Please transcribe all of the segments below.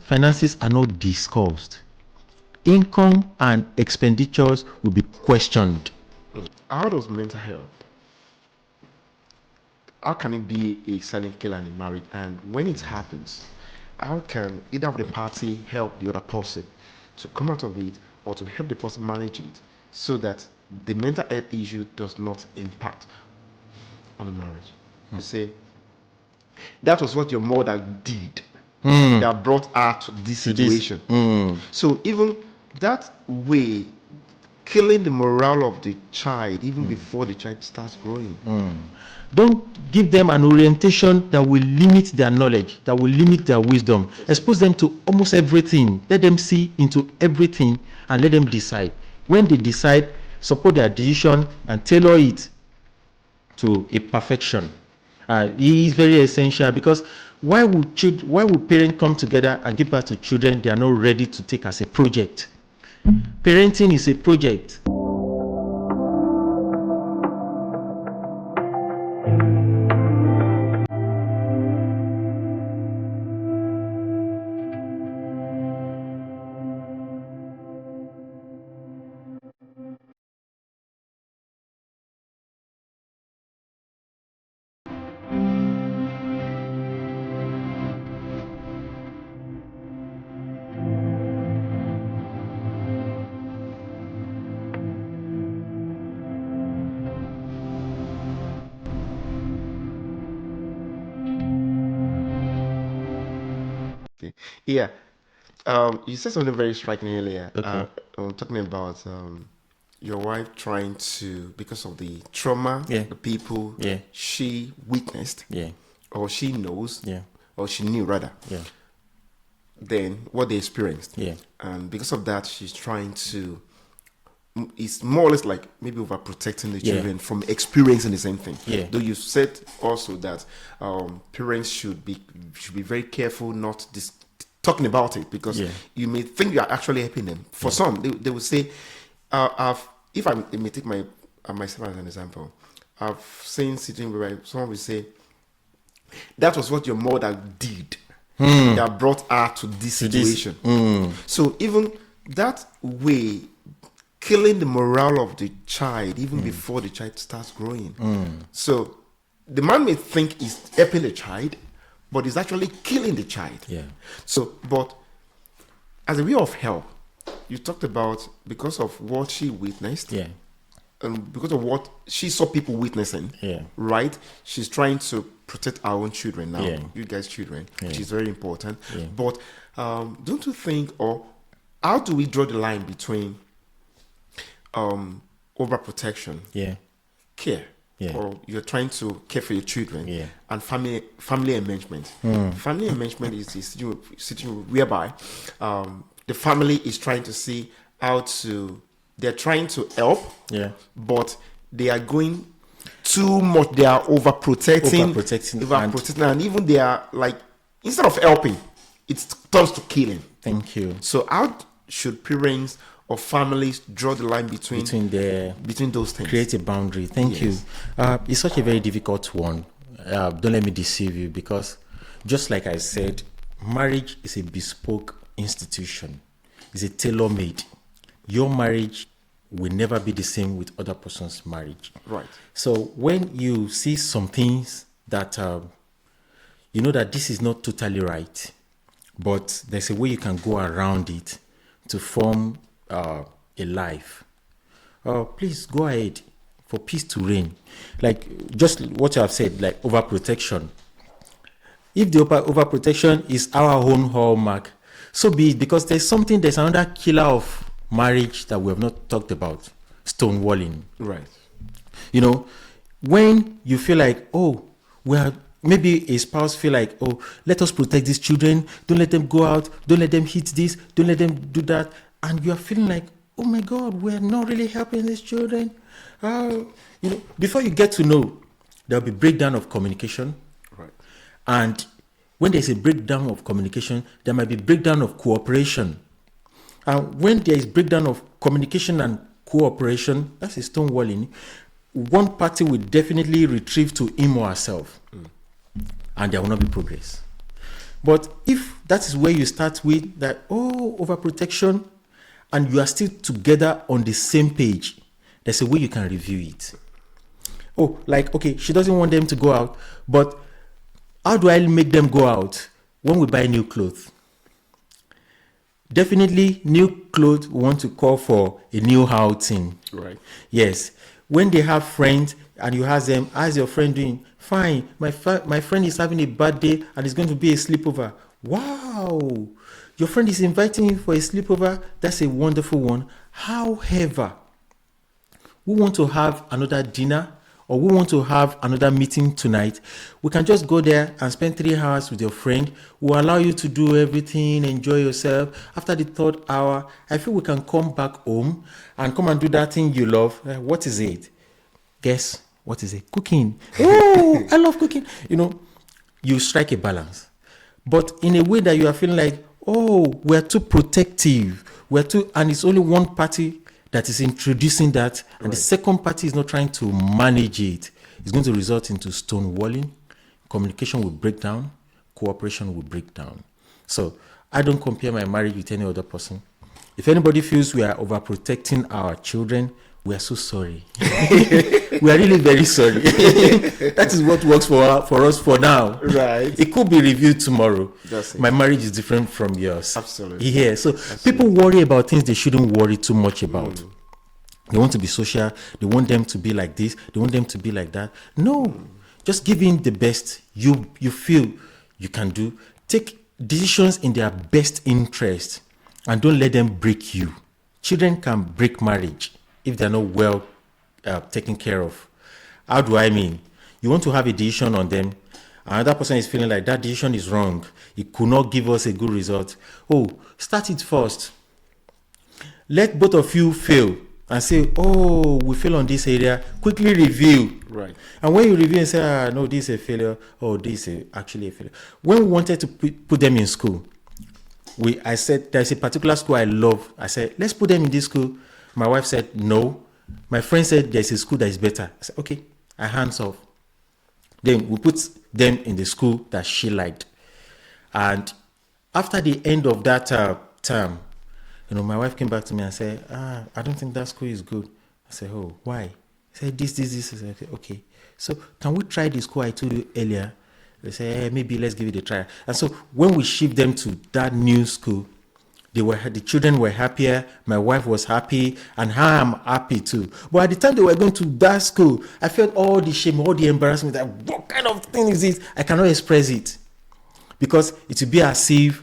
finances are not discussed, income and expenditures will be questioned. How does mental health, how can it be a silent killer in marriage? And when it happens, how can either of the party help the other person to come out of it, or to help the person manage it, so that the mental health issue does not impact on the marriage? You say, that was what your mother did that brought her to this situation. So even that way, killing the morale of the child even before the child starts growing. Don't give them an orientation that will limit their knowledge, that will limit their wisdom. Expose them to almost everything. Let them see into everything and let them decide. When they decide, support their decision and tailor it to a perfection. It is very essential, because why would parents come together and give birth to children they are not ready to take as a project? Parenting is a project. Okay. Yeah. You said something very striking earlier. Okay. Talking about your wife trying to, because of the trauma, Yeah. the people Yeah. she witnessed, Yeah. or she knows, Yeah. or she knew rather, Yeah. then what they experienced. Yeah. And because of that, she's trying to, it's more or less like maybe overprotecting the Yeah. children from experiencing the same thing. Yeah. Though you said also that parents should be very careful not talking about it, because Yeah. you may think you are actually helping them. For some, they will say, if I may take myself as an example, I've seen sitting where someone will say, that was what your mother did that brought her to this situation. So even that way, killing the morale of the child even before the child starts growing. So the man may think he's helping the child, but he's actually killing the child. Yeah. So, but as a way of help, you talked about, because of what she witnessed, Yeah. and because of what she saw people witnessing, Yeah. right? She's trying to protect our own children now, Yeah. you guys' children, Yeah. which is very important. Yeah. But don't you think, or how do we draw the line between overprotection, Yeah. care, Yeah. or you're trying to care for your children, Yeah. and family arrangement? Family arrangement is a situation whereby the family is trying to see how to, they're trying to help, Yeah. but they are going too much. They are overprotecting, and even they are like, instead of helping, it turns to killing. Thank you. So how should parents or families draw the line between those things? Create a boundary. Thank you. It's such a very difficult one. Don't let me deceive you, because just like I said, marriage is a bespoke institution. It's a tailor-made. Your marriage will never be the same with other person's marriage. Right. So when you see some things that you know that this is not totally right, but there's a way you can go around it to form a life, please go ahead, for peace to reign. Like just what you have said, like overprotection. If the overprotection is our own hallmark, so be it, because there's another killer of marriage that we have not talked about: stonewalling. Right. You know, when you feel like, oh, maybe a spouse feel like, oh, let us protect these children, don't let them go out, don't let them hit this, don't let them do that, and you are feeling like, oh my God, we're not really helping these children. Before you get to know, there'll be breakdown of communication. Right. And when there's a breakdown of communication, there might be breakdown of cooperation. And when there is breakdown of communication and cooperation, that's a stonewalling. One party will definitely retrieve to him or herself, and there will not be progress. But if that is where you start with that, overprotection, and you are still together on the same page, there's a way you can review it. Oh, like, okay, she doesn't want them to go out, but how do I make them go out? When we buy new clothes, definitely new clothes want to call for a new outing. Right. Yes. When they have friends and you ask them, how's your friend doing? Fine. My friend is having a bad day and it's going to be a sleepover. Wow. Your friend is inviting you for a sleepover. That's a wonderful one. However, we want to have another dinner or we want to have another meeting tonight, we can just go there and spend 3 hours with your friend. We'll allow you to do everything, enjoy yourself. After the 3rd hour, I feel we can come back home and come and do that thing you love. What is it? Guess what is it? Cooking. Oh, I love cooking. You strike a balance. But in a way that you are feeling like, we're too protective. And it's only one party that is introducing that, and the second party is not trying to manage it. It's going to result into stonewalling. Communication will break down. Cooperation will break down. So I don't compare my marriage with any other person. If anybody feels we are overprotecting our children, we are so sorry. We are really very sorry. That is what works for us for now. Right. It could be reviewed tomorrow. That's it. My marriage is different from yours. Absolutely. Yeah. So people worry about things they shouldn't worry too much about. They want to be social. They want them to be like this. They want them to be like that. No. Just give in the best you feel you can do. Take decisions in their best interest and don't let them break you. Children can break marriage if they're not well taken care of. How do I mean? You want to have a decision on them. Another person is feeling like that decision is wrong. It could not give us a good result. Start it first. Let both of you fail and say, we fail on this area. Quickly review. Right. And when you review and say, no, this is a failure. This is actually a failure. When we wanted to put them in school, I said, there's a particular school I love. I said, let's put them in this school. My wife said, no. My friend said, there's a school that is better. I said, okay, I hands off. Then we put them in the school that she liked. And after the end of that term, my wife came back to me and said, I don't think that school is good. I said, why? He said, this. I said, okay. So can we try the school I told you earlier? They said, maybe let's give it a try. And so when we shift them to that new school, the children were happier, my wife was happy, and I am happy too. But at the time they were going to that school, I felt all the shame, all the embarrassment. That what kind of thing is this? I cannot express it. Because it would be as if,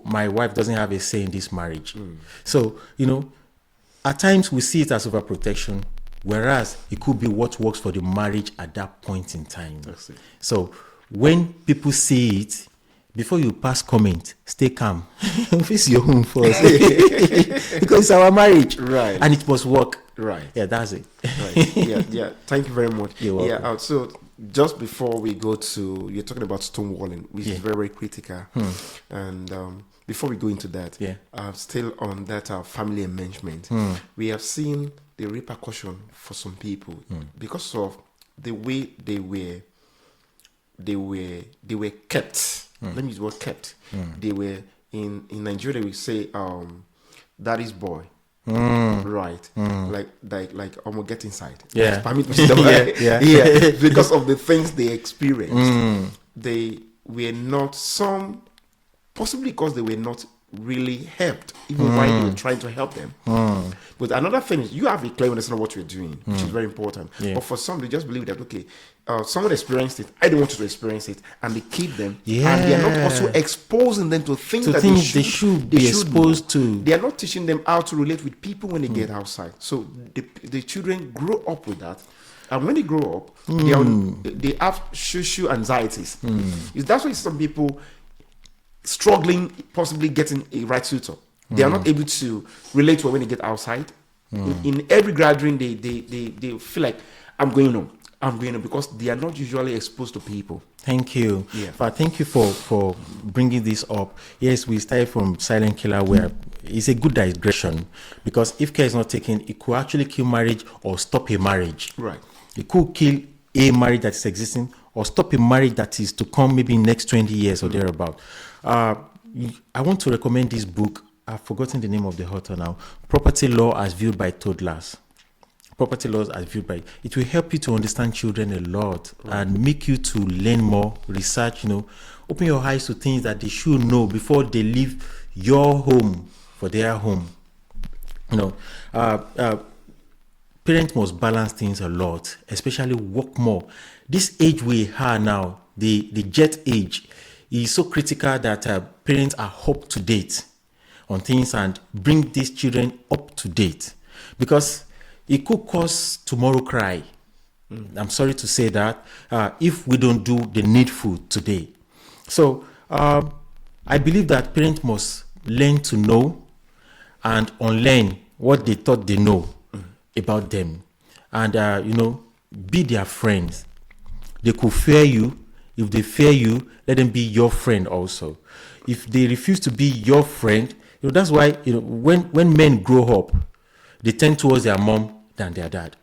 my wife doesn't have a say in this marriage. So, at times we see it as overprotection, whereas it could be what works for the marriage at that point in time. That's it. So when people see it, before you pass comment, stay calm. Face your home first. Because it's our marriage. Right. And it must work. Right. Yeah, that's it. Right. Yeah. Thank you very much. You're welcome. Yeah. So just before we go to, you're talking about stonewalling, which is very, very critical. And before we go into that, still on that family arrangement, we have seen the repercussion for some people because of the way they were kept. Let me use the word kept. They were in Nigeria. We say daddy's boy. Right. Like almost get inside. Yeah. Permit me to yeah. Because of the things they experienced. They were not possibly because they were not really helped, even while they were trying to help them. But another thing is you have a clear understanding of what you're doing, which is very important. Yeah. But for some, they just believe that someone experienced it, I don't want you to experience it, and they keep them. Yeah. And they are not also exposing them to things that they should be exposed to. They are not teaching them how to relate with people when they get outside. So the children grow up with that. And when they grow up, they have social anxieties. That's why some people struggling, possibly getting a right tutor. They are not able to relate to when they get outside. In every gathering, they feel like, I'm going home, because they are not usually exposed to people. Thank you. Yeah. But thank you for bringing this up. Yes, we started from silent killer, where it's a good digression, because if care is not taken, it could actually kill marriage or stop a marriage. Right. It could kill a marriage that is existing or stop a marriage that is to come maybe next 20 years or thereabout. I want to recommend this book. I've forgotten the name of the author now. Property Law as Viewed by Toddlers. Property laws as viewed by it will help you to understand children a lot and make you to learn more, research, open your eyes to things that they should know before they leave your home for their home. Parents must balance things a lot, especially work more. This age we are now, the jet age, is so critical that parents are up to date on things and bring these children up to date, because it could cause tomorrow cry. I'm sorry to say that, if we don't do the needful today. So I believe that parents must learn to know and unlearn what they thought they know about them, and be their friends. They could fear you. If they fear you, let them be your friend also. If they refuse to be your friend, that's why when men grow up, they tend towards their mom than their dad.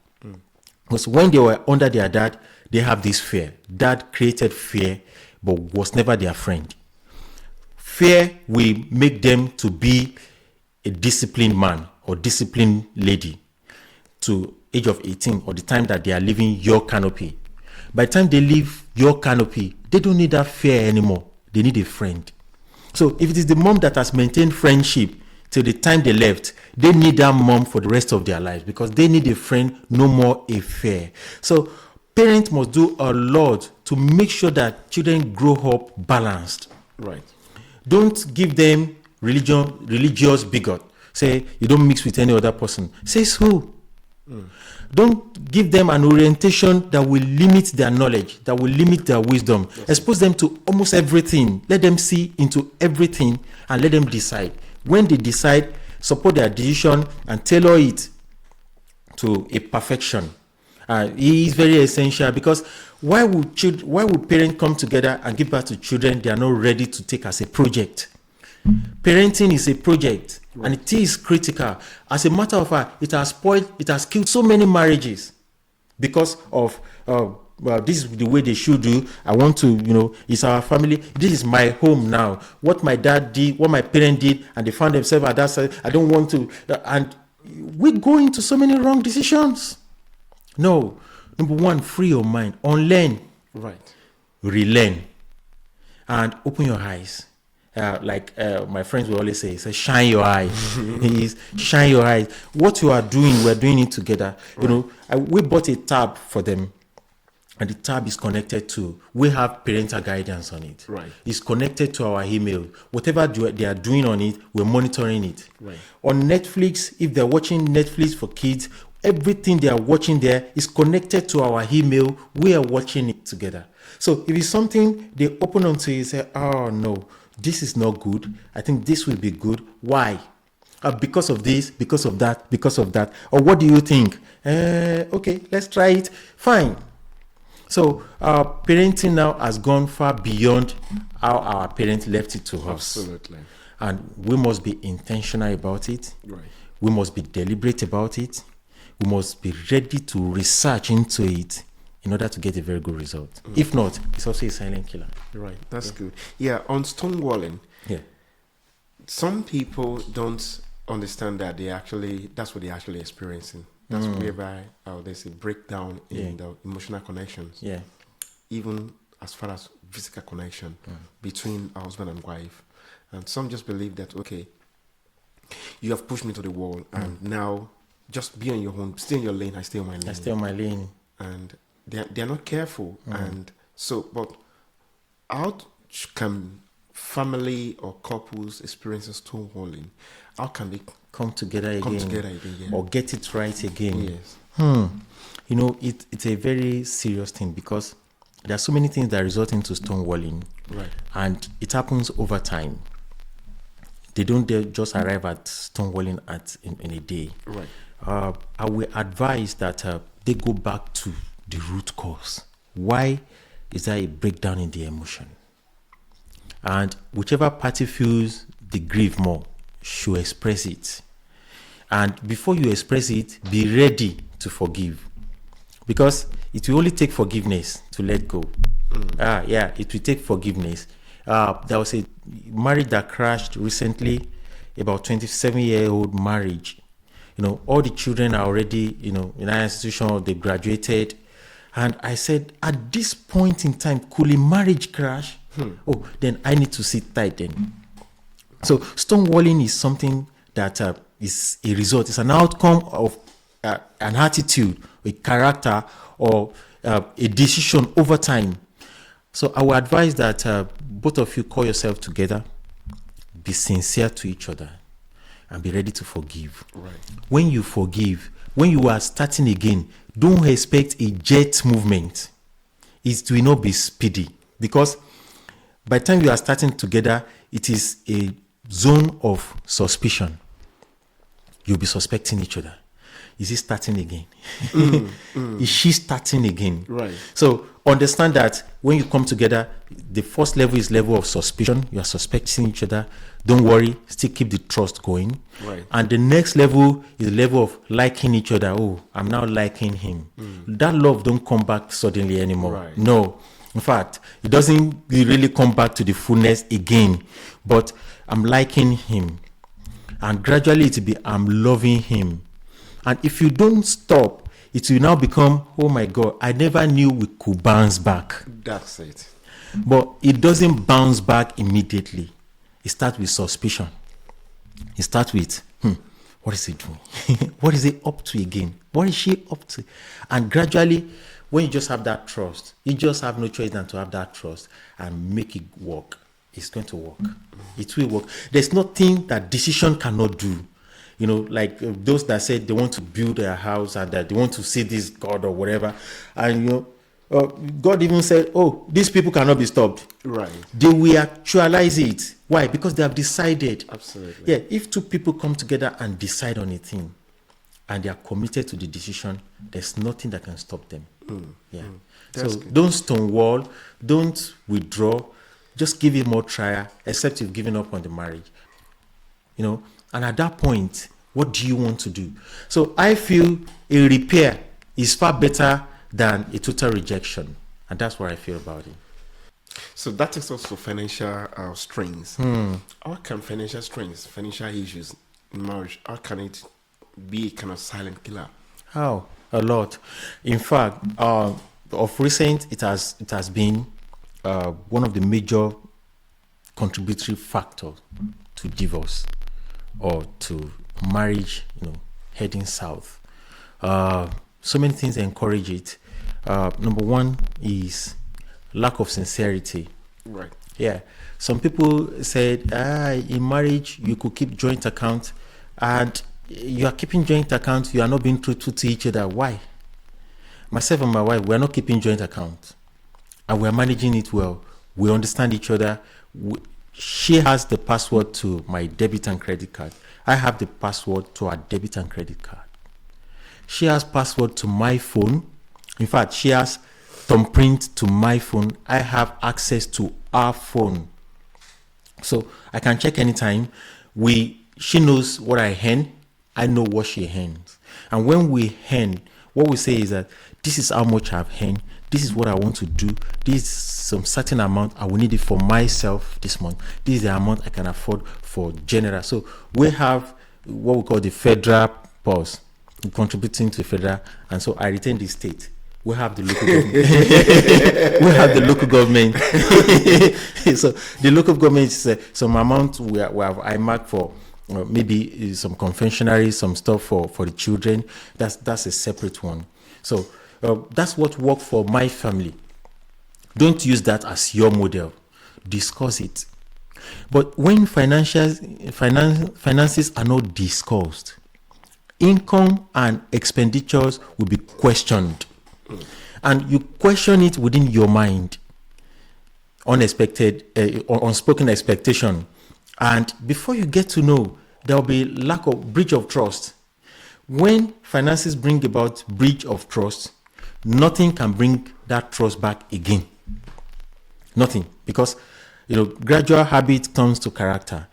Because when they were under their dad, they have this fear. Dad created fear, but was never their friend. Fear will make them to be a disciplined man or disciplined lady to age of 18 or the time that they are leaving your canopy. By the time they leave your canopy, they don't need that fear anymore. They need a friend. So if it is the mom that has maintained friendship till the time they left, they need that mom for the rest of their lives, because they need a friend, no more a fear. So parents must do a lot to make sure that children grow up balanced. Right. Don't give them religious bigot. Say you don't mix with any other person. Says who? Don't give them an orientation that will limit their knowledge, that will limit their wisdom. Yes. Expose them to almost everything. Let them see into everything and let them decide. When they decide, support their decision and tailor it to a perfection. It is very essential, because why would parents come together and give birth to children they are not ready to take as a project? Parenting is a project, right, and it is critical. As a matter of fact, it has killed so many marriages because of this is the way they should do. I want to, it's our family. This is my home now. What my dad did, what my parents did, and they found themselves at that side. I don't want to, and we go into so many wrong decisions. No, number one, free your mind, unlearn, right, relearn, and open your eyes. My friends will always say, shine your eyes. Shine your eyes. What you are doing, we're doing it together. Right. We bought a tab for them, and the tab is connected to, we have parental guidance on it. Right. It's connected to our email. Whatever they are doing on it, we're monitoring it. Right. On Netflix, if they're watching Netflix for kids, everything they are watching there is connected to our email. We are watching it together. So if it's something they open onto, you say, oh no, this is not good. I think this will be good. Why? Because of this, because of that, because of that. Or what do you think? Okay, let's try it. Fine. So parenting now has gone far beyond how our parents left it to us. Absolutely. And we must be intentional about it. Right. We must be deliberate about it. We must be ready to research into it in order to get a very good result. If not, it's also a silent killer. Right, that's good. Yeah, on stonewalling, some people don't understand that that's what they're actually experiencing. That's whereby there's a breakdown in the emotional connections. Yeah. Even as far as physical connection between a husband and wife. And some just believe that, okay, you have pushed me to the wall, and now just be on your own, stay in your lane, I stay on my lane. I stay on my lane. And they're not careful. And so, but how can family or couples experiencing stonewalling, how can they come together again, or get it right again? Yes. It's a very serious thing, because there are so many things that result into stonewalling. Right. And it happens over time. They don't just arrive at stonewalling in a day. Right. I will advise that they go back to the root cause. Why is there a breakdown in the emotion? And whichever party feels the grief more should express it. And before you express it, be ready to forgive. Because it will only take forgiveness to let go. Yeah, it will take forgiveness. There was a marriage that crashed recently, about 27-year-old marriage. All the children are already, in our institution, or they graduated. And I said, at this point in time, could a marriage crash? Oh, then I need to sit tight then. So stonewalling is something that is a result, it's an outcome of an attitude, a character, or a decision over time. So I would advise that both of you call yourself together, be sincere to each other, and be ready to forgive. Right. When you forgive, when you are starting again, don't expect a jet movement. It will not be speedy, because by the time you are starting together, it is a zone of suspicion. You'll be suspecting each other. Is he starting again? Is she starting again? Right. So understand that when you come together, the first level is level of suspicion. You are suspecting each other. Don't worry, still keep the trust going. Right. And the next level is the level of liking each other. Oh, I'm now liking him. That love don't come back suddenly anymore. Right. No. In fact, it doesn't really come back to the fullness again. But I'm liking him. And gradually it will be, I'm loving him. And if you don't stop, it will now become, oh my God, I never knew we could bounce back. That's it. But it doesn't bounce back immediately. It starts with suspicion. It starts with, what is he doing? What is he up to again? What is she up to? And gradually, when you just have that trust, you just have no choice than to have that trust and make it work. It's going to work. It will work. There's nothing that decision cannot do. Like those that said they want to build their house and that they want to see this God or whatever. And, God even said, oh, these people cannot be stopped. Right. They will actualize it. Why? Because they have decided. Absolutely. Yeah, if two people come together and decide on a thing and they are committed to the decision, there's nothing that can stop them. Yeah. That's So good. don't stonewall, don't withdraw, just give it more trial, except you've given up on the marriage. And at that point, what do you want to do? So I feel a repair is far better than a total rejection. And that's what I feel about it. So that takes us to financial strains. How can financial strains, financial issues in marriage, how can it be a kind of silent killer? How? A lot. In fact, of recent, it has been one of the major contributory factors to divorce or to marriage, heading south. So many things encourage it. Number one is lack of sincerity. Right. Yeah. Some people said, in marriage, you could keep joint account, and you are keeping joint account, you are not being truthful to each other. Why? Myself and my wife, we are not keeping joint account, and we are managing it well. We understand each other. She has the password to my debit and credit card. I have the password to her debit and credit card. She has password to my phone. In fact, she has thumbprint to my phone. I have access to her phone. So I can check anytime. She knows what I earn. I know what she earns. And when we earn, what we say is that this is how much I've earned. This is what I want to do. This is some certain amount. I will need it for myself this month. This is the amount I can afford for general. So we have what we call the federal pulse, contributing to the federal. And so I retain the state. We have the local government. We have the local government. So the local government is some amount we have earmarked for maybe some confectionery, some stuff for the children. That's a separate one. So that's what worked for my family. Don't use that as your model. Discuss it. But when finances are not discussed, income and expenditures will be questioned. And you question it within your mind. Unexpected, unspoken expectation. And before you get to know, there will be lack of breach of trust. When finances bring about breach of trust, nothing can bring that trust back again. Nothing. Because, gradual habit turns to character.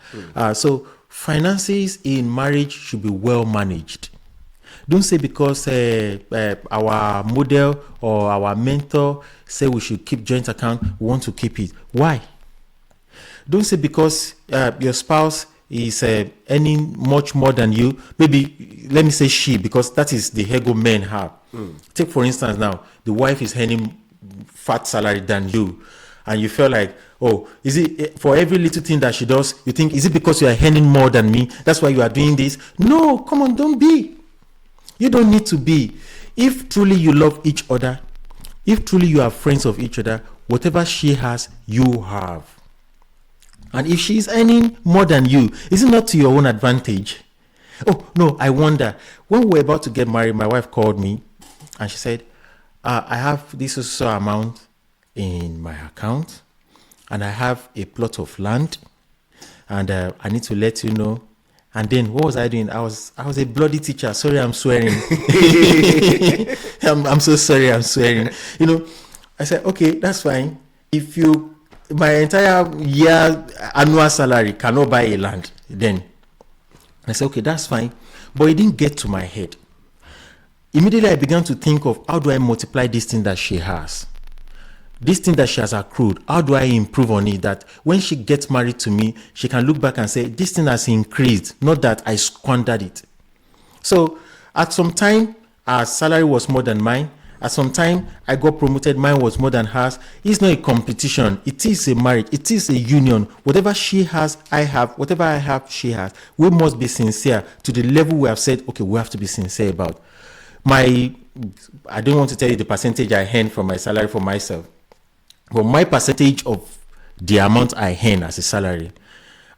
So finances in marriage should be well managed. Don't say because our model or our mentor say we should keep joint account, we want to keep it. Why? Don't say because your spouse is earning much more than you. Maybe let me say she, because that is the ego men have. Take for instance now, the wife is earning fat salary than you, and you feel like, oh, is it for every little thing that she does? You think, is it because you are earning more than me? That's why you are doing this? No, come on, don't be. You don't need to be. If truly you love each other, if truly you are friends of each other, whatever she has, you have. And if she is earning more than you, is it not to your own advantage? Oh, no, I wonder. When we were about to get married, my wife called me and she said, I have this so amount in my account, and I have a plot of land, and I need to let you know. And then what was I doing? I was a bloody teacher. Sorry, I'm swearing. I'm so sorry, I'm swearing. I said, okay, that's fine. If my entire year annual salary cannot buy a land, then I said, okay, that's fine. But it didn't get to my head. Immediately I began to think of, how do I multiply this thing that she has? This thing that she has accrued, how do I improve on it, that when she gets married to me, she can look back and say, this thing has increased, not that I squandered it. So at some time, her salary was more than mine. At some time, I got promoted, mine was more than hers. It's not a competition. It is a marriage. It is a union. Whatever she has, I have. Whatever I have, she has. We must be sincere to the level we have said, okay, we have to be sincere about. I don't want to tell you the percentage I earn from my salary for myself, but my percentage of the amount I earn as a salary,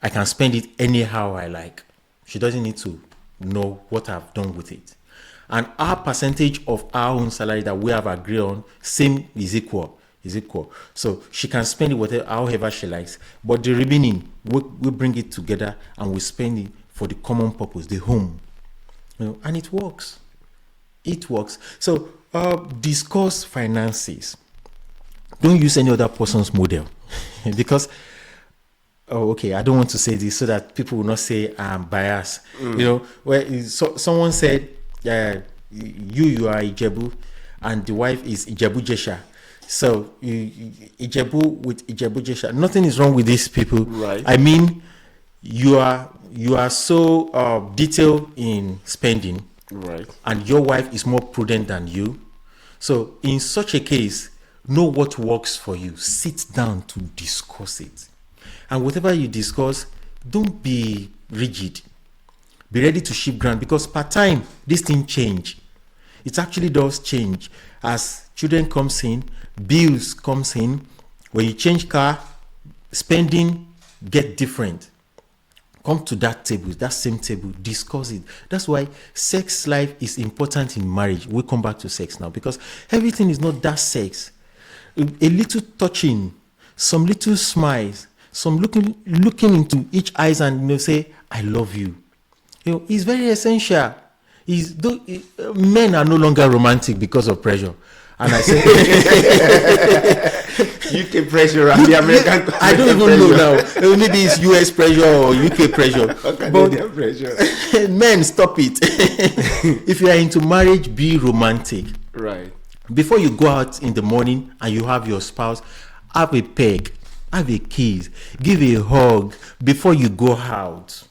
I can spend it anyhow I like. She doesn't need to know what I've done with it. And our percentage of our own salary that we have agreed on, same is equal. So she can spend it however she likes. But the remaining, we bring it together and we spend it for the common purpose, the home. And it works. So discuss finances. Don't use any other person's model. Because I don't want to say this so that people will not say I'm biased. Someone said, you are Ijebu and the wife is Ijebu Jesha. So Ijebu with Ijebu Jesha, nothing is wrong with these people. Right. I mean, you are so detailed in spending, right, and your wife is more prudent than you. So in such a case, know what works for you. Sit down to discuss it, and whatever you discuss, don't be rigid. Be ready to shift ground, because per time this thing change. It actually does change as children comes in, bills comes in. When you change car, spending get different. Come to that table, that same table, discuss it. That's why sex life is important in marriage. We'll come back to sex now, because everything is not that sex. A little touching, some little smiles, some looking into each eyes and say, I love you. It's very essential. Men are no longer romantic because of pressure. And I say UK pressure and the American I don't even know now. Maybe it's US pressure or UK pressure. Canadian pressure. Men, stop it. If you are into marriage, be romantic. Right. Before you go out in the morning and you have your spouse, have a peg, have a kiss, give a hug before you go out.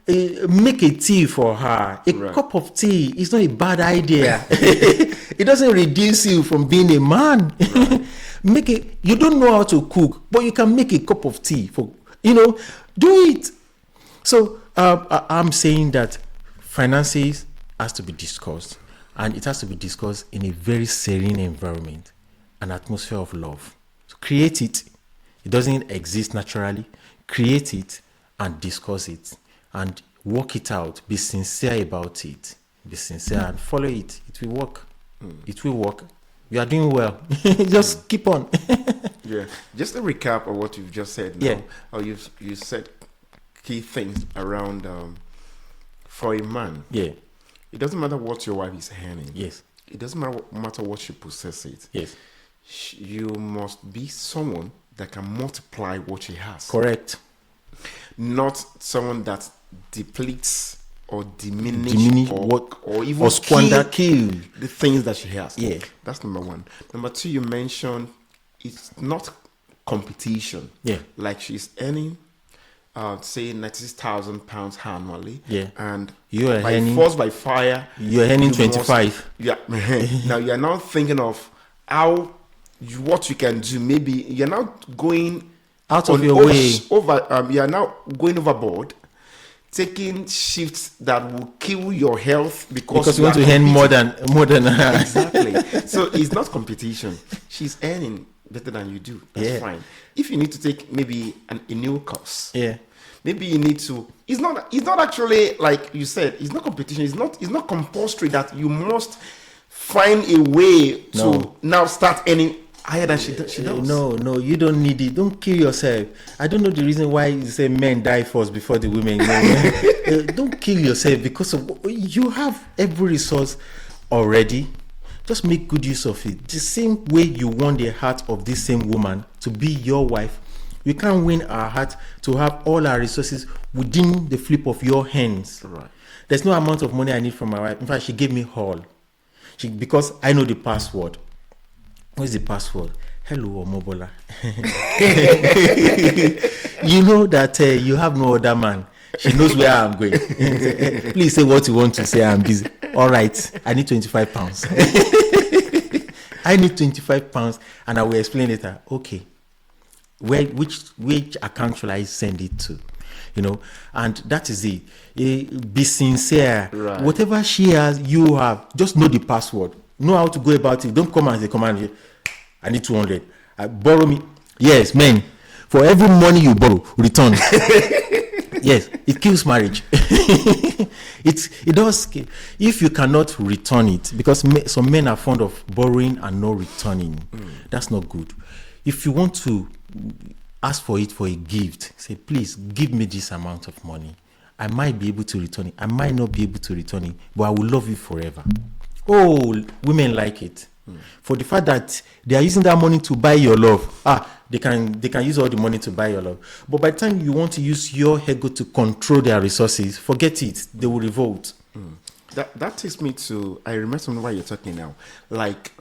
Make a tea for her. A cup of tea is not a bad idea. It doesn't reduce you from being a man. Right. You don't know how to cook, but you can make a cup of tea do it. So I'm saying that finances has to be discussed, and it has to be discussed in a very serene environment, an atmosphere of love. So create it. It doesn't exist naturally. Create it and discuss it. And work it out. Be sincere about it. Be sincere and follow it. It will work. It will work. You are doing well. Just keep on. Yeah. Just a recap of what you've just said now. Yeah. You said key things around for a man. Yeah. It doesn't matter what your wife is earning. Yes. It doesn't matter what she possesses. Yes. You must be someone that can multiply what she has. Correct. Not someone that depletes or diminish, or even or squander, kill the things that she has. Yeah. That's number one. Number two, you mentioned it's not competition. Yeah. Like she's earning, say £96,000 annually. Yeah. And you are by earning force, by fire, you're earning 25. Yeah. Now you're now thinking of what you can do. Maybe you're now going out of your way. You are now going overboard, taking shifts that will kill your health because you want to earn more than exactly. So it's not competition. She's earning better than you do. That's fine. If you need to take maybe a new course, maybe you need to. It's not actually like you said. It's not competition. It's not compulsory that you must find a way to now start earning higher than she does. No, you don't need it. Don't kill yourself. I don't know the reason why you say men die first before the women. Don't kill yourself because you have every resource already. Just make good use of it. The same way you won the heart of this same woman to be your wife, you can't win our heart to have all our resources within the flip of your hands. Right. There's no amount of money I need from my wife. In fact, she gave me all. Because I know the password. What's the password? Hello, Omobola. You know that you have no other man. She knows where I'm going. Please say what you want to say. I'm busy. All right. I need £25. I need £25, and I will explain later. Okay. Which account should I send it to? And that is it. Be sincere. Right. Whatever she has, you have. Just know the password. Know how to go about it. Don't come and say, command. I need 200. Borrow me. Yes, men. For every money you borrow, return. Yes, it kills marriage. It does. If you cannot return it, because some men are fond of borrowing and not returning. That's not good. If you want to ask for it for a gift, say, please give me this amount of money. I might be able to return it. I might not be able to return it, but I will love you forever. Oh, women like it. For the fact that they are using that money to buy your love. They can use all the money to buy your love. But by the time you want to use your ego to control their resources, forget it. They will revolt. That takes me to, I remember something why you're talking now. Like,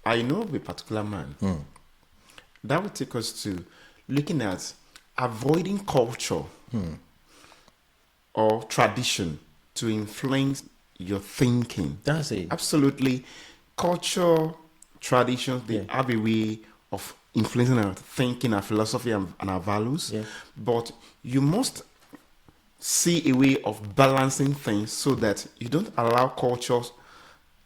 I know of a particular man. That would take us to looking at avoiding culture or tradition to influence your thinking. That's it. Absolutely. Culture, traditions, they have a way of influencing our thinking, our philosophy, and our values. But you must see a way of balancing things so that you don't allow cultures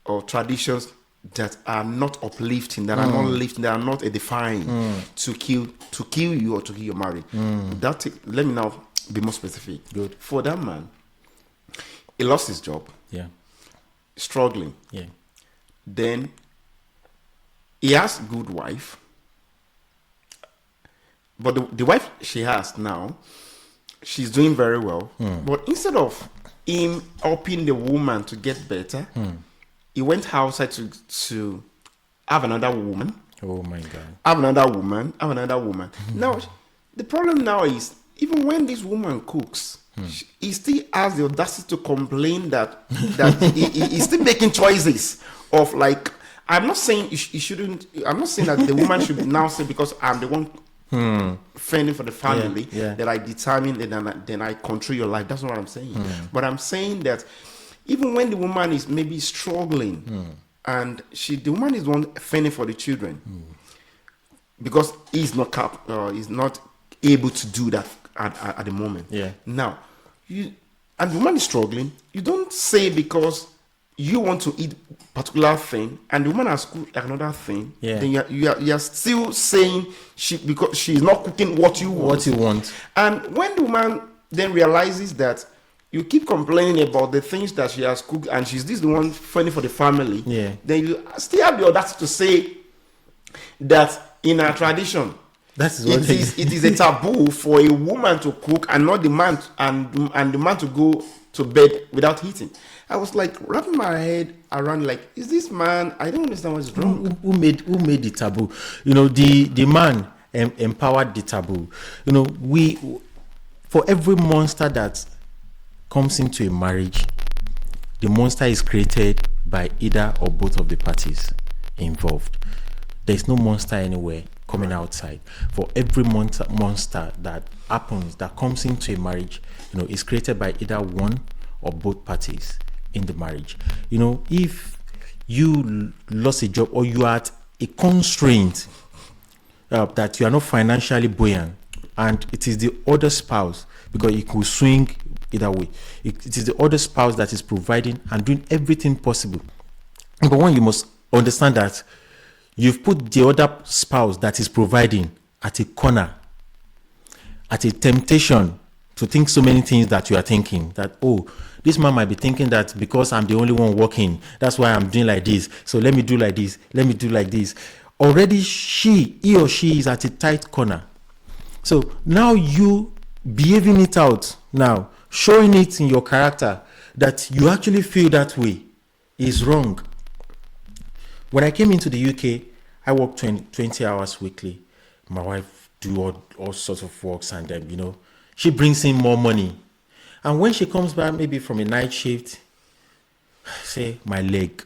or traditions that are not uplifting, that are not lifting, that are not edifying to kill you or to kill your marriage. Let me now be more specific. Good. For that man, he lost his job. Struggling. Then he has a good wife. But the wife she has now, she's doing very well. But instead of him helping the woman to get better, he went outside to have another woman. Oh my God. Have another woman. Now, the problem now is, even when this woman cooks, he still has the audacity to complain that he's still making choices of, like, I'm not saying he shouldn't. I'm not saying that the woman should now say, because I'm the one fending for the family, that I determine and then I control your life. That's not what I'm saying. But I'm saying that even when the woman is maybe struggling, and the woman is the one fending for the children, because he's not able to do that at the moment. Now, and the woman is struggling. You don't say because you want to eat particular thing and the woman has cooked another thing, then you are still saying because she's not cooking what you want. And when the woman then realizes that you keep complaining about the things that she has cooked and she's the one fending for the family, then you still have the audacity to say that in our tradition, it is a taboo for a woman to cook and not the man, and the man to go to bed without eating. I was like wrapping my head around, like, is this man? I don't understand what's wrong. Who made the taboo? The man empowered the taboo. For every monster that comes into a marriage, the monster is created by either or both of the parties involved. There's no monster anywhere coming outside. For every monster that happens, that comes into a marriage, is created by either one or both parties in the marriage. If you lost a job or you are at a constraint that you are not financially buoyant, and it is the other spouse, because it could swing either way. It is the other spouse that is providing and doing everything possible. Number one, you must understand that you've put the other spouse that is providing at a corner, at a temptation to think so many things that you are thinking. That, oh, this man might be thinking that because I'm the only one working, that's why I'm doing like this. So let me do like this. Let me do like this. Already he or she is at a tight corner. So now you behaving it out, now showing it in your character that you actually feel that way is wrong. When I came into the UK, I worked 20 hours weekly. My wife do all sorts of works, and she brings in more money. And when she comes back, maybe from a night shift, say my leg.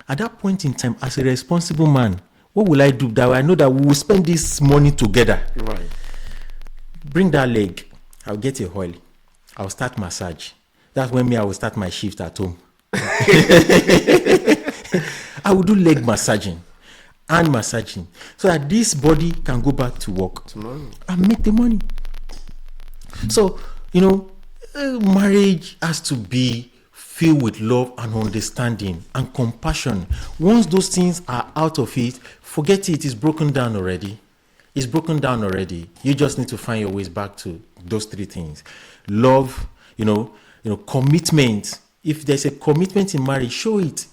At that point in time, as a responsible man, what will I do? That I know that we will spend this money together. Right. Bring that leg. I'll get a oil. I'll start massage. That's when I will start my shift at home. I will do leg massaging and massaging so that this body can go back to work Tomorrow. and make the money. So, marriage has to be filled with love and understanding and compassion. Once those things are out of it, forget it. It's broken down already. It's broken down already. You just need to find your ways back to those three things. Love, commitment. If there's a commitment in marriage, show it.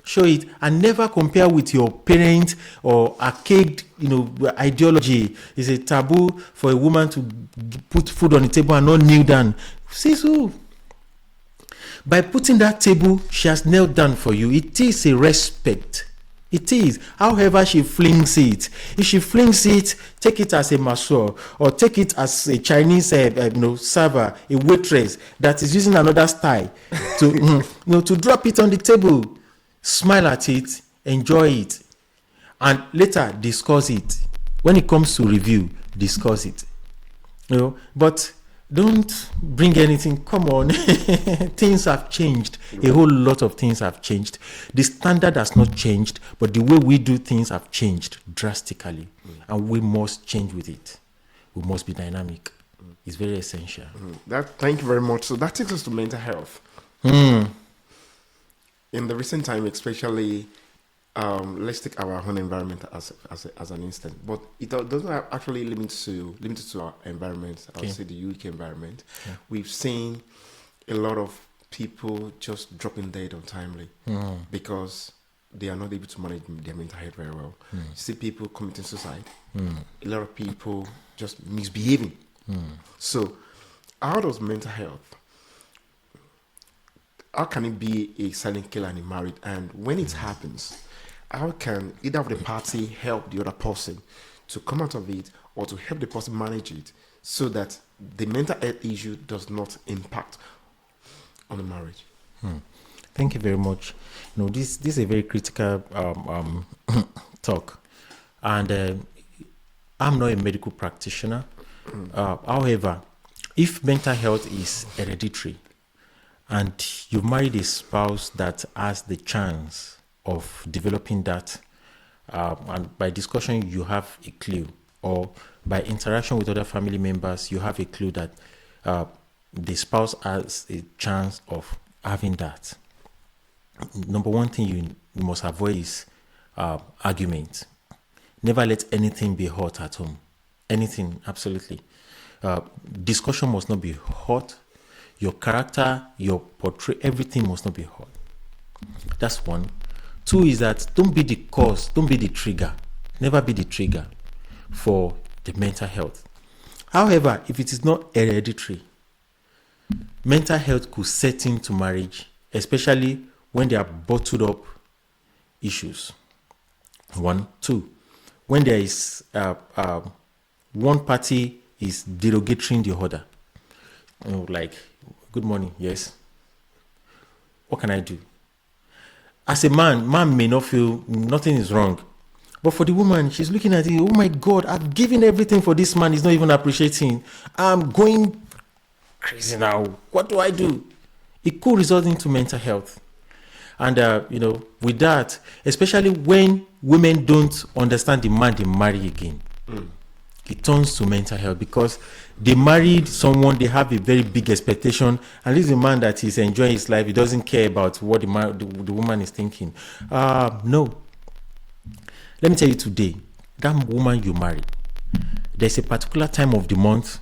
Show it, and never compare with your parent or archaic, ideology. It's a taboo for a woman to put food on the table and not kneel down. Say so. By putting that table, she has knelt down for you. It is a respect. It is. However she flings it. If she flings it, take it as a masseur, or take it as a Chinese server, a waitress that is using another style to to drop it on the table. Smile at it, enjoy it, and later discuss it. When it comes to review, discuss it. But don't bring anything. Come on. Things have changed. A whole lot of things have changed. The standard has not changed, but the way we do things have changed drastically. And we must change with it. We must be dynamic. It's very essential. Thank you very much. So that takes us to mental health. In the recent time, especially, let's take our own environment as an instance. But it doesn't actually limit to our environment. I would say the UK environment. Yeah. We've seen a lot of people just dropping dead untimely because they are not able to manage their mental health very well. You see people committing suicide. A lot of people just misbehaving. So, how does mental health? How can it be a silent killer in a marriage? And when it happens, how can either of the party help the other person to come out of it, or to help the person manage it so that the mental health issue does not impact on the marriage? Thank you very much. This is a very critical talk, and I'm not a medical practitioner. However, if mental health is hereditary, and you've married a spouse that has the chance of developing that, and by discussion you have a clue, or by interaction with other family members you have a clue that the spouse has a chance of having that. Number one thing you must avoid is argument. Never let anything be hot at home. Anything, absolutely. Discussion must not be hot. Your character, your portrait, everything must not be hot. That's one. Two is that don't be the cause, don't be the trigger. Never be the trigger for the mental health. However, if it is not hereditary, mental health could set into marriage, especially when there are bottled up issues. One. Two, when there is one party is derogating the other. Like good morning. Yes. What can I do? As a man may not feel nothing is wrong. But for the woman, she's looking at it, oh my God, I've given everything for this man, he's not even appreciating. I'm going crazy now. What do I do? It could result into mental health. And, with that, especially when women don't understand the man they marry again, it turns to mental health because they married someone, they have a very big expectation, and this is a man that is enjoying his life. He doesn't care about what the woman is thinking. No. Let me tell you today, that woman you marry, there's a particular time of the month,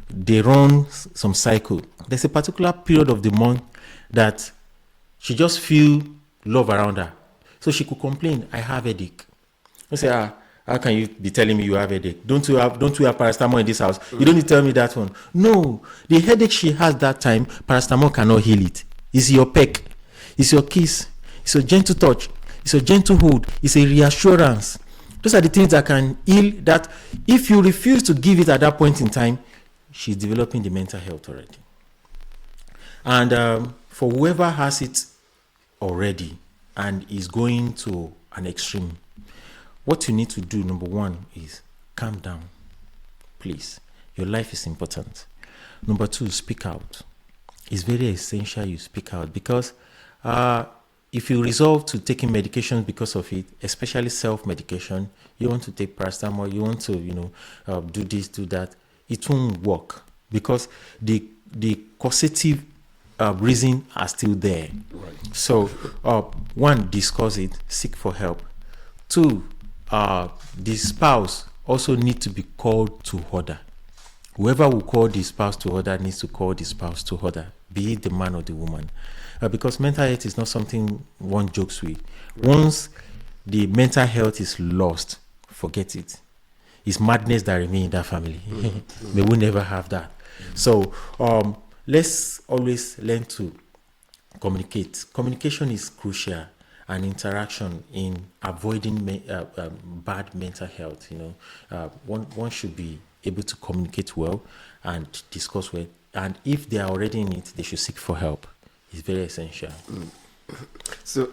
they run some cycle. There's a particular period of the month that she just feel love around her. So she could complain, I have headache. I say, how can you be telling me you have headache? Don't we have paracetamol in this house? You don't need to tell me that one. No, the headache she has that time, paracetamol cannot heal it. It's your peck, it's your kiss, it's your gentle touch, it's a gentle hold, it's a reassurance. Those are the things that can heal that. If you refuse to give it at that point in time, she's developing the mental health already. And for whoever has it already and is going to an extreme, what you need to do, number one, is calm down. Please. Your life is important. Number two, speak out. It's very essential you speak out because if you resolve to taking medications because of it, especially self-medication, you want to take paracetamol, you want to, do this, do that, it won't work because the causative reason are still there. Right. So, one, discuss it, seek for help. Two, the spouse also need to be called to order. Whoever will call the spouse to order needs to call the spouse to order, be it the man or the woman. Because mental health is not something one jokes with. Once the mental health is lost, forget it. It's madness that remains in that family. They will never have that. So let's always learn to communicate. Communication is crucial, and interaction in avoiding bad mental health. One should be able to communicate well and discuss well. And if they are already in it, they should seek for help. It's very essential. So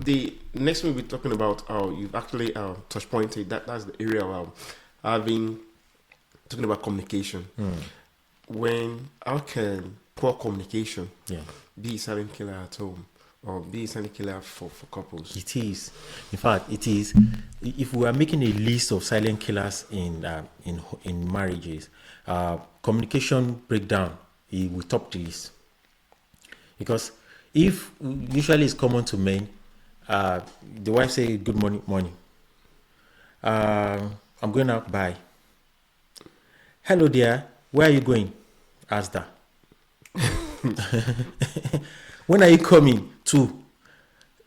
the next one we'll be talking about, you've actually touch pointed that's the area of talking about communication. How can poor communication be a silent killer at home or be a silent killer for couples? It is. In fact, it is. If we are making a list of silent killers in marriages, communication breakdown, it will top the list. Because if usually it's common to men, the wife say good morning. I'm going out, bye. Hello dear, where are you going? Ask that. When are you coming? To.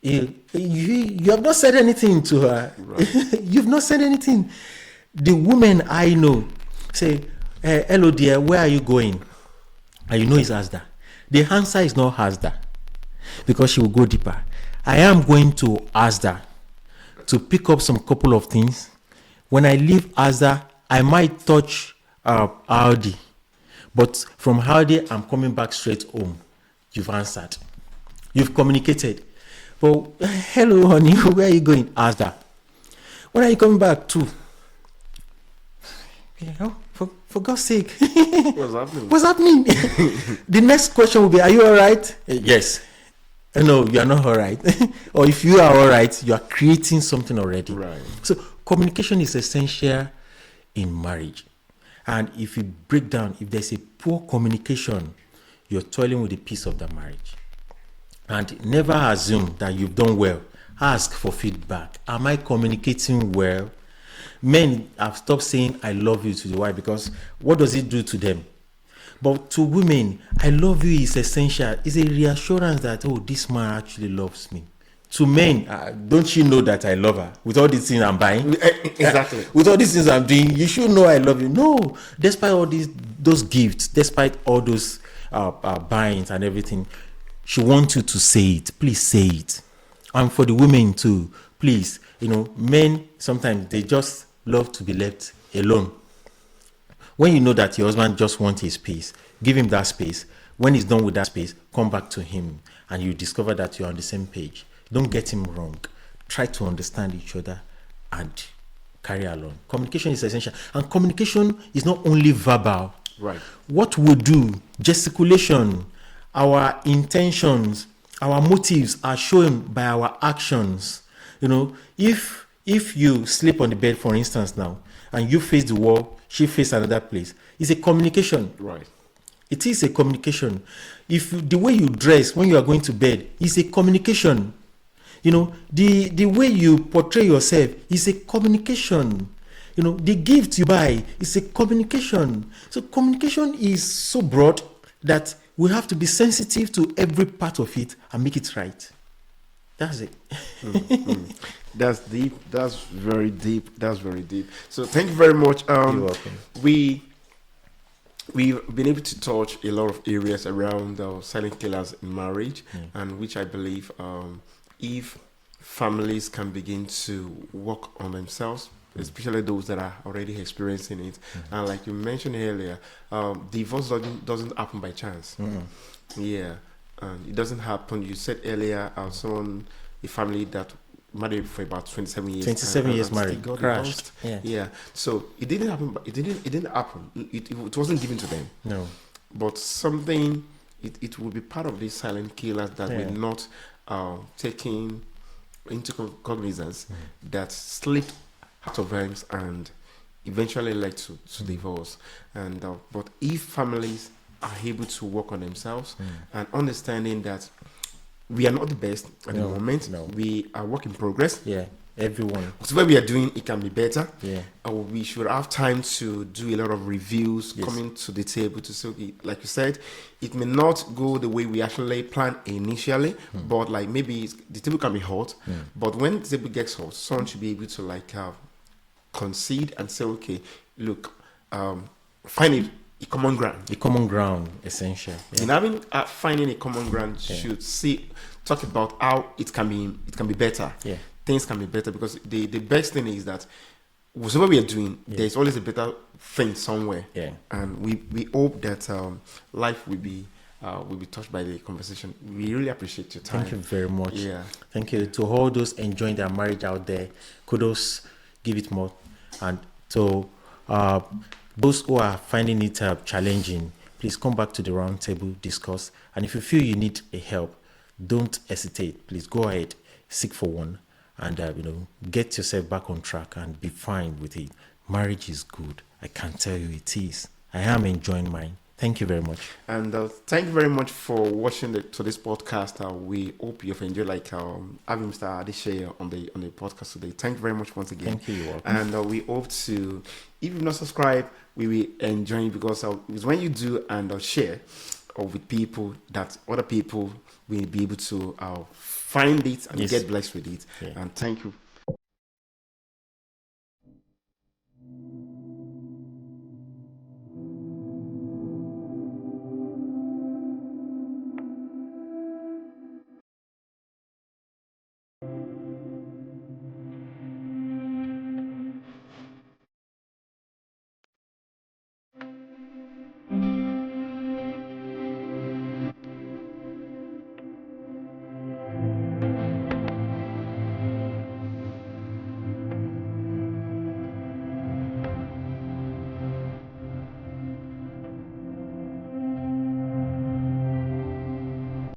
You have not said anything to her. Right. You've not said anything. The women I know say, hello dear, where are you going? And you know it's Asda. The answer is not Asda because she will go deeper. I am going to Asda to pick up some couple of things. When I leave Asda, I might touch Aldi, but from Aldi, I'm coming back straight home. You've answered. You've communicated. But hello, honey, where are you going? Asda. When are you coming back to? For God's sake. What's happening? What's happening? The next question will be, are you all right? Yes. No, you are not all right. Or if you are all right, you are creating something already. Right. So communication is essential in marriage. And if you break down, if there's a poor communication, you're toiling with the peace of the marriage. And never assume that you've done well. Ask for feedback. Am I communicating well? Men have stopped saying I love you to the wife because what does it do to them? But to women, I love you is essential. It's a reassurance that, oh, this man actually loves me. To men, don't you know that I love her? With all these things I'm buying. Exactly. With all these things I'm doing, you should know I love you. No, despite all those gifts, despite all those buyings and everything, she wants you to say it. Please say it. And for the women too, please, men, sometimes they just love to be left alone. When you know that your husband just wants his space, give him that space. When he's done with that space, come back to him and you discover that you're on the same page. Don't get him wrong. Try to understand each other and carry along. Communication is essential. And communication is not only verbal. Right. What we do, gesticulation, our intentions, our motives are shown by our actions. You know, if you sleep on the bed, for instance, now, and you face the wall, she face another place, it's a communication. Right. It is a communication. The way you dress when you are going to bed is a communication. You know, the way you portray yourself is a communication. You know, the gift you buy is a communication. So communication is so broad that we have to be sensitive to every part of it and make it right. That's it. That's deep. That's very deep. That's very deep. So thank you very much. You're welcome. We've been able to touch a lot of areas around silent killers in marriage, and which I believe if families can begin to work on themselves, especially those that are already experiencing it, and like you mentioned earlier, divorce doesn't happen by chance. Yeah, and it doesn't happen. You said earlier, a family that married for about 27 years. 27 years married, got crashed. divorced. Yeah. So it didn't happen. It didn't happen. It wasn't given to them. No. But something. It will be part of these silent killers that will not taking into cognizance that slipped out of hands and eventually led to divorce. And but if families are able to work on themselves and understanding that we are not the best at the moment, we are work in progress. Yeah, everyone. Whatever we are doing, it can be better. Yeah. We should have time to do a lot of reviews, coming to the table to say, okay, like you said, it may not go the way we actually planned initially, but like maybe the table can be hot. But when the table gets hot, someone should be able to like concede and say, okay, look, find a common ground. The common ground, essential. Yeah. And having finding a common ground should talk about how it can be better. Yeah. Things can be better, because the best thing is that whatever we are doing, there's always a better thing somewhere. Yeah. And we hope that life will be touched by the conversation. We really appreciate your time. Thank you very much. Yeah. Thank you to all those enjoying their marriage out there. Kudos, give it more. And to those who are finding it challenging, please come back to the round table, discuss. And if you feel you need a help, don't hesitate. Please go ahead, seek for one, and get yourself back on track and be fine with it. Marriage is good. I can tell you it is. I am enjoying mine. Thank you very much. And thank you very much for watching to this podcast. We hope you've enjoyed having Mr. Adeseye on the podcast today. Thank you very much once again. Thank you. You're welcome. And we hope to, if you've not subscribed, we will enjoy it, because when you do and share with people, that other people will be able to find it and get blessed with it. Yeah. And thank you